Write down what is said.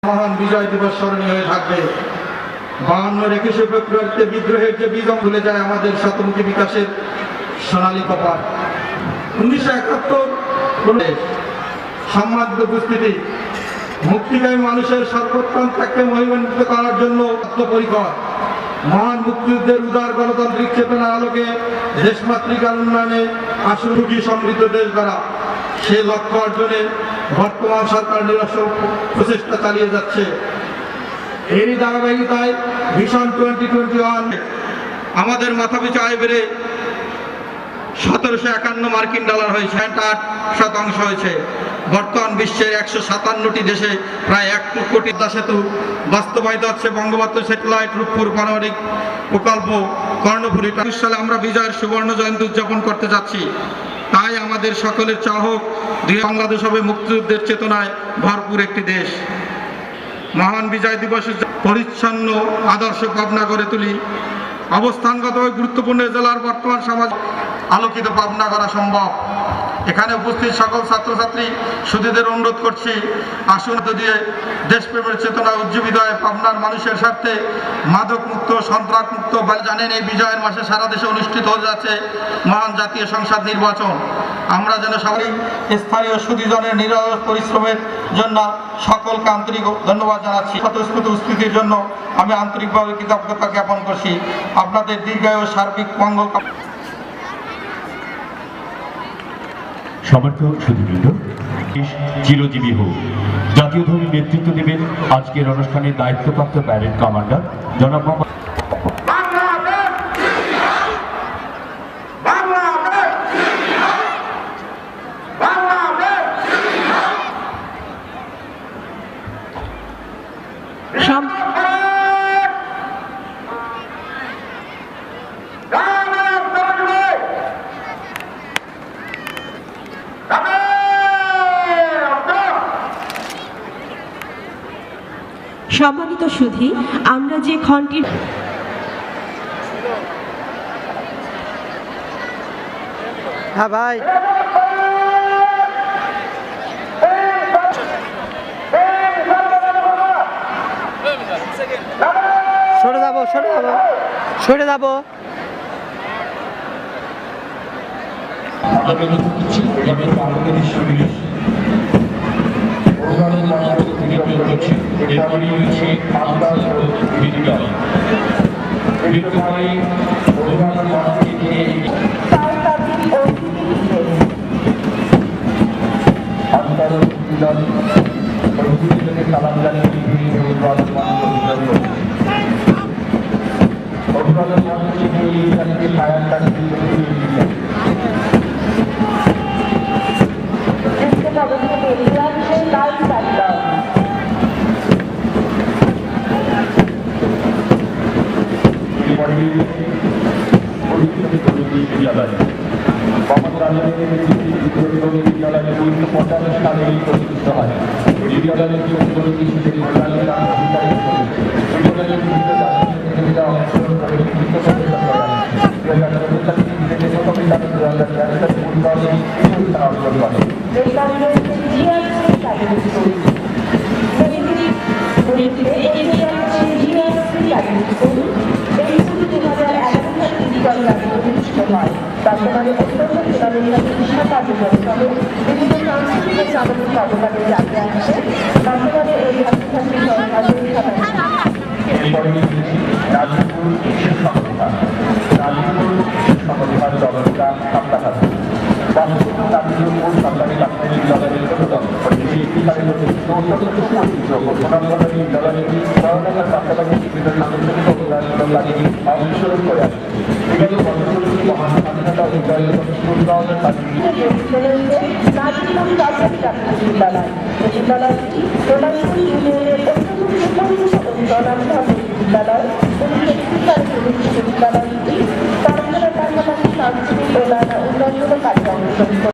মহান বিজয় দিবস স্মরণীয় হয়ে থাকবে। 52 21 ফেব্রুয়ারিতে বিদ্রোহের যে বীজ ভুলে যায় আমাদের শতমুখী বিকাশের সোনালী কপাল। 1971 সম্মানিত উপস্থিতি, মুক্তিকামী মানুষের সর্বোত্তম ত্যাগকে মহিমান্বিত করার জন্য আত্মপরিকর মহান মুক্তিযুদ্ধের উদার গণতান্ত্রিক চেতনার আলোকে দেশমাতৃকার উন্নয়নে আশুমুখী সমৃদ্ধ দেশ গড়া, সে লক্ষ্য অর্জনে বর্তমান সরকার নিরসক প্রচেষ্টা চালিয়ে যাচ্ছে। এরই ধারাবাহিকতায় ভিশন 2021 আমাদের মাথাপিছু আয় বেড়ে 1751 মার্কিন ডলার হয়েছে, 8% হয়েছে। বর্তমান বিশ্বের 157টি দেশে প্রায় 1 কোটি সেতু বাস্তবায়িত হচ্ছে। বঙ্গবন্ধু স্যাটেলাইট, রূপপুর পারমাণবিক প্রকল্প, কর্ণফুলী সালে আমরা বিজয়ের সুবর্ণ জয়ন্তী উদযাপন করতে যাচ্ছি। তাই আমাদের সকলের চাহক বাংলাদেশ হবে মুক্তিযুদ্ধের চেতনায় ভরপুর একটি দেশ। মহান বিজয় দিবসে পরিচ্ছন্ন আদর্শ পাবনা গড়ে তুলি। অবস্থানগতভাবে গুরুত্বপূর্ণ জেলার বর্তমান সমাজ আলোকিত পাবনা করা সম্ভব। এখানে উপস্থিত সকল ছাত্রছাত্রী সুধীদের অনুরোধ করছি, আসুন দিয়ে দেশপ্রেমের চেতনা উজ্জীবিত হয় পাবনার মানুষের স্বার্থে মাদক মুক্ত, সন্ত্রাস মুক্ত। জানেন এই বিজয়ের মাসে সারা দেশে অনুষ্ঠিত হয়ে যাচ্ছে মহান জাতীয় সংসদ নির্বাচন। আমরা যেন সবাই স্থানীয় সুধীজনের নিরলস পরিশ্রমের জন্য সকলকে আন্তরিক ধন্যবাদ জানাচ্ছি। স্বতঃস্ফূর্ত উপস্থিতির জন্য আমি আন্তরিকভাবে কৃতজ্ঞতা জ্ঞাপন করছি। আপনাদের দীর্ঘায়ু ও সার্বিক মঙ্গল সমর্থক সুধীবৃন্দ, চিরজীবী হোক। জাতীয় ধ্বনির নেতৃত্ব দেবেন আজকের অনুষ্ঠানের দায়িত্বপ্রাপ্ত প্যারেড কমান্ডার জনাব সম্মানিত সুধী, আমরা যে ঘণ্টি ভাই সরে যাবো এরপরে রয়েছে আন্দাজ ও বিদ্যাল বিদ্যালয় অভিভাবক মন্ত্রী নিয়ে আন্দাজ ও বিদ্যাল প্রভৃতিকে সালাম জানিয়ে অভিভাবক মন্ত্রী নিয়ে জানিয়ে ছায়া কাটতে বিদ্যালয় বিদ্যালয়ে 1950 সালে প্রতিষ্ঠিত হয়। বিদ্যালয়ের যে উপলব্ধি সেটি বর্তমানে অত্যন্ত চিকিৎসা কার্যক্রম সহ বিভিন্ন সাংস্কৃতিক সামাজিক কর্মকাণ্ডে জানিয়ে আসছে। বর্তমানে এই ছাত্রছাত্রী অনুসরণ করে আসছে। বিদ্যালয়টি প্রধানমন্ত্রী ইউনিয়নের অন্যতম বিদ্যালয় বিদ্যালয়টি তার পাশাপাশি সাংস্কৃতিক ও নানা উন্নয়নমূলক কার্যক্রম